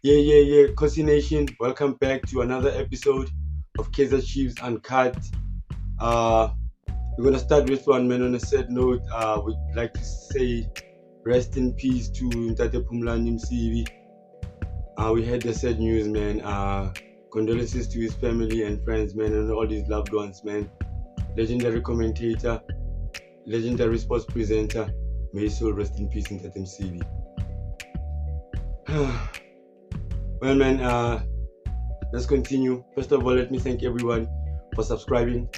Yeah, Kosi Nation, welcome back to another episode of Kaizer Chiefs Uncut. Uh, we're gonna start with one man on a sad note. We'd like to say rest in peace to Ntate Pumlani Msibi. We had the sad news, man. Condolences to his family and friends, man, and all his loved ones, man. Legendary commentator, legendary sports presenter. May his soul rest in peace, Ntate Msibi. Well, man, let's continue. First of all, let me thank everyone for subscribing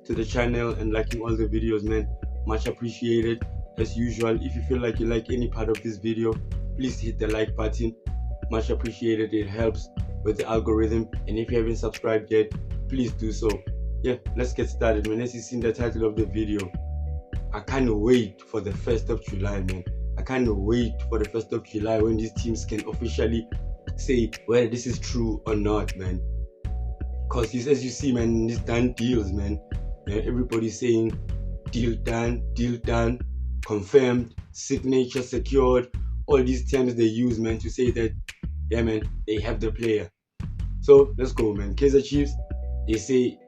to the channel and liking all the videos, man. Much appreciated. As usual, if you feel like you like any part of this video, please hit the like button. Much appreciated. It helps with the algorithm. And if you haven't subscribed yet, please do so. Yeah, let's get started, man. As you see in the title of the video, I can't wait for the 1st of July, man. I can't wait for the 1st of July when these teams can officially say whether this is true or not, man. Because as you see, man, these done deals, man. Everybody's saying deal done, confirmed, signature secured. All these terms they use, man, to say that, yeah, man, they have the player. So let's go, man. Kaizer Chiefs, they say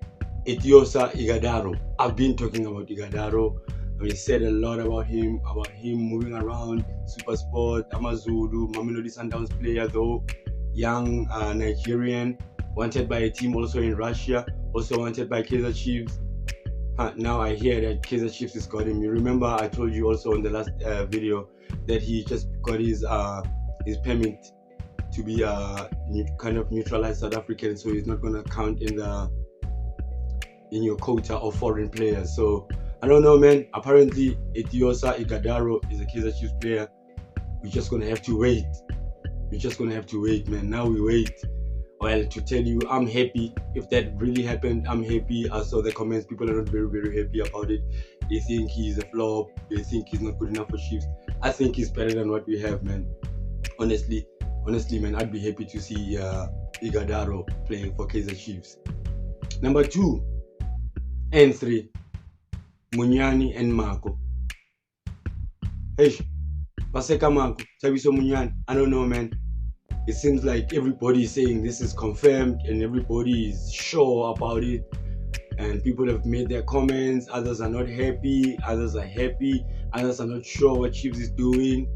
Etiyosa Ighodaro. I've been talking about Ighodaro. I mean, said a lot about him moving around, Super Sport, Amazulu, Mamelodi Sundowns player though, young Nigerian, wanted by a team also in Russia, also wanted by Kaizer Chiefs. Now I hear that Kaizer Chiefs has got him. You remember I told you also in the last video that he just got his permit to be kind of neutralized South African, so he's not gonna count in your quota of foreign players. So I don't know, man. Apparently, Etiyosa Ighodaro is a Kaizer Chiefs player. We're just gonna have to wait. Man. Now we wait. Well, to tell you, I'm happy. If that really happened, I'm happy. I saw the comments. People are not very, very happy about it. They think he's a flop. They think he's not good enough for Chiefs. I think he's better than what we have, man. Honestly, man, I'd be happy to see Ighodaro playing for Kaizer Chiefs. Number 2 and 3. Munyani and Marco. Hey, Paseka Marco, Chabiso Munyani. I don't know, man. It seems like everybody is saying this is confirmed and everybody is sure about it. And people have made their comments. Others are not happy. Others are happy. Others are not sure what Chiefs is doing.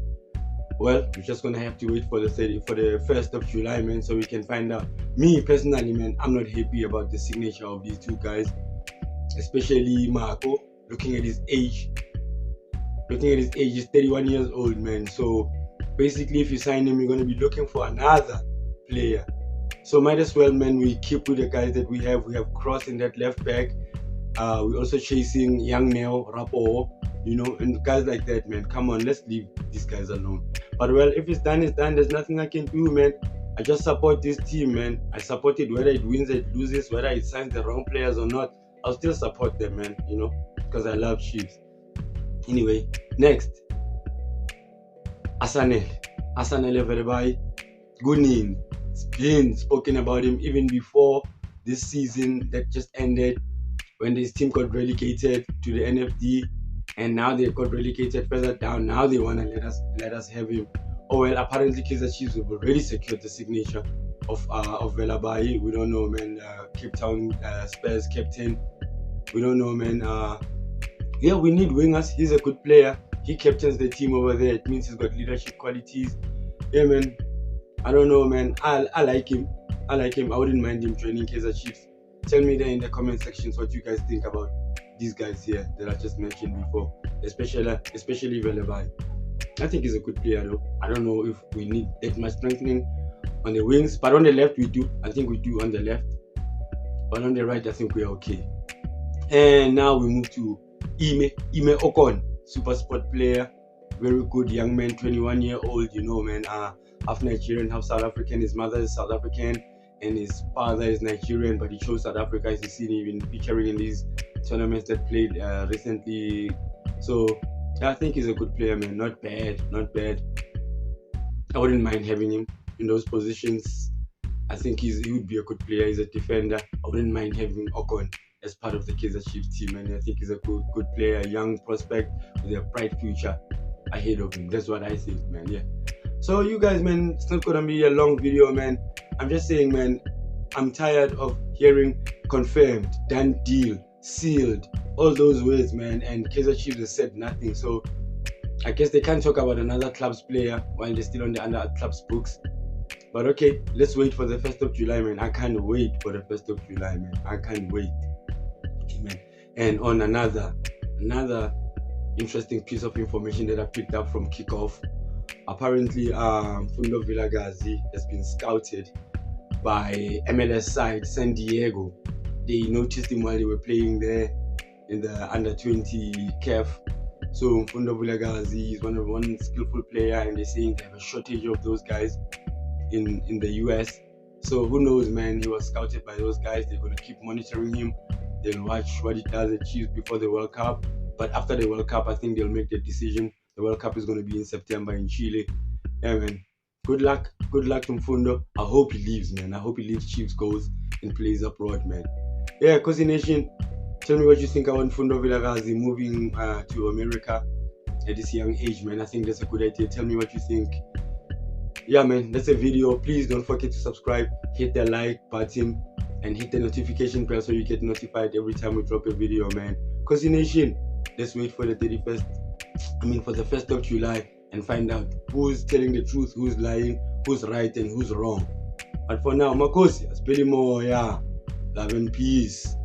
Well, we're just gonna have to wait for the 1st of July, man, so we can find out. Me personally, man, I'm not happy about the signature of these two guys, especially Marco. Looking at his age, he's 31 years old, man. So basically, if you sign him, you're going to be looking for another player. So might as well, man, we keep with the guys that we have. We have Cross in that left back. We're also chasing Young Neo, Rapo, and guys like that, man. Come on, let's leave these guys alone. But well, if it's done, it's done. There's nothing I can do, man. I just support this team, man. I support it whether it wins, it loses, whether it signs the wrong players or not. I'll still support them, man, because I love Chiefs. Anyway, next. Asanele Verbai. Good name. It's been spoken about him even before this season that just ended, when this team got relegated to the NFD, and now they got relegated further down. Now they want to let us have him. Oh well, apparently Kaizer Chiefs have already secured the signature of Velabai. We don't know, man. Cape Town Spurs captain. We don't know, man. Yeah, we need wingers. He's a good player. He captains the team over there. It means he's got leadership qualities. Yeah, man. I don't know, man. I like him. I wouldn't mind him joining Kaizer Chiefs. Tell me there in the comment sections what you guys think about these guys here that I just mentioned before, especially Velabai. I think he's a good player, though. I don't know if we need that much strengthening on the wings, but on the left we do. I think we do on the left, but on the right I think we're okay. And now we move to Ime Ocon, Super Sport player, very good young man, 21 year old, man, half Nigerian, half South African. His mother is South African and his father is Nigerian, but he chose South Africa, as you see even featuring in these tournaments that played recently. So I think he's a good player, man. Not bad. I wouldn't mind having him in those positions. I think he would be a good player. He's a defender. I wouldn't mind having Ocon as part of the Kaizer Chiefs team, and I think he's a good player, a young prospect with a bright future ahead of him. That's what I think, man. Yeah. So you guys, man, it's not gonna be a long video, man. I'm just saying, man, I'm tired of hearing confirmed, done deal, sealed, all those words, man, and Kaizer Chiefs has said nothing. So I guess they can't talk about another club's player while they're still on the other club's books. But okay, let's wait for the 1st of July, man. I can't wait for the 1st of July, man. I can't wait. Amen. And on another interesting piece of information that I picked up from kickoff, apparently Mfundo Vilakazi has been scouted by MLS side San Diego. They noticed him while they were playing there in the under-20 CAF. So Mfundo Vilakazi is one skillful player, and they're saying they have a shortage of those guys in the US. So who knows, man? He was scouted by those guys. They're going to keep monitoring him. They'll watch what he does at Chiefs before the World Cup. But after the World Cup, I think they'll make the decision. The World Cup is going to be in September in Chile. Yeah, man. Good luck to Mfundo. I hope he leaves, man. I hope he leaves Chiefs, goes and plays abroad, man. Yeah, Cozy Nation, tell me what you think about Mfundo Vilakazi moving to America at this young age, man. I think that's a good idea. Tell me what you think. Yeah, man, that's a video. Please don't forget to subscribe, hit the like button, and hit the notification bell so you get notified every time we drop a video, man. Cozy Nation, let's wait for the 1st of July and find out who's telling the truth, who's lying, who's right, and who's wrong. But for now, Makosi, Spelling more, yeah. Love and peace.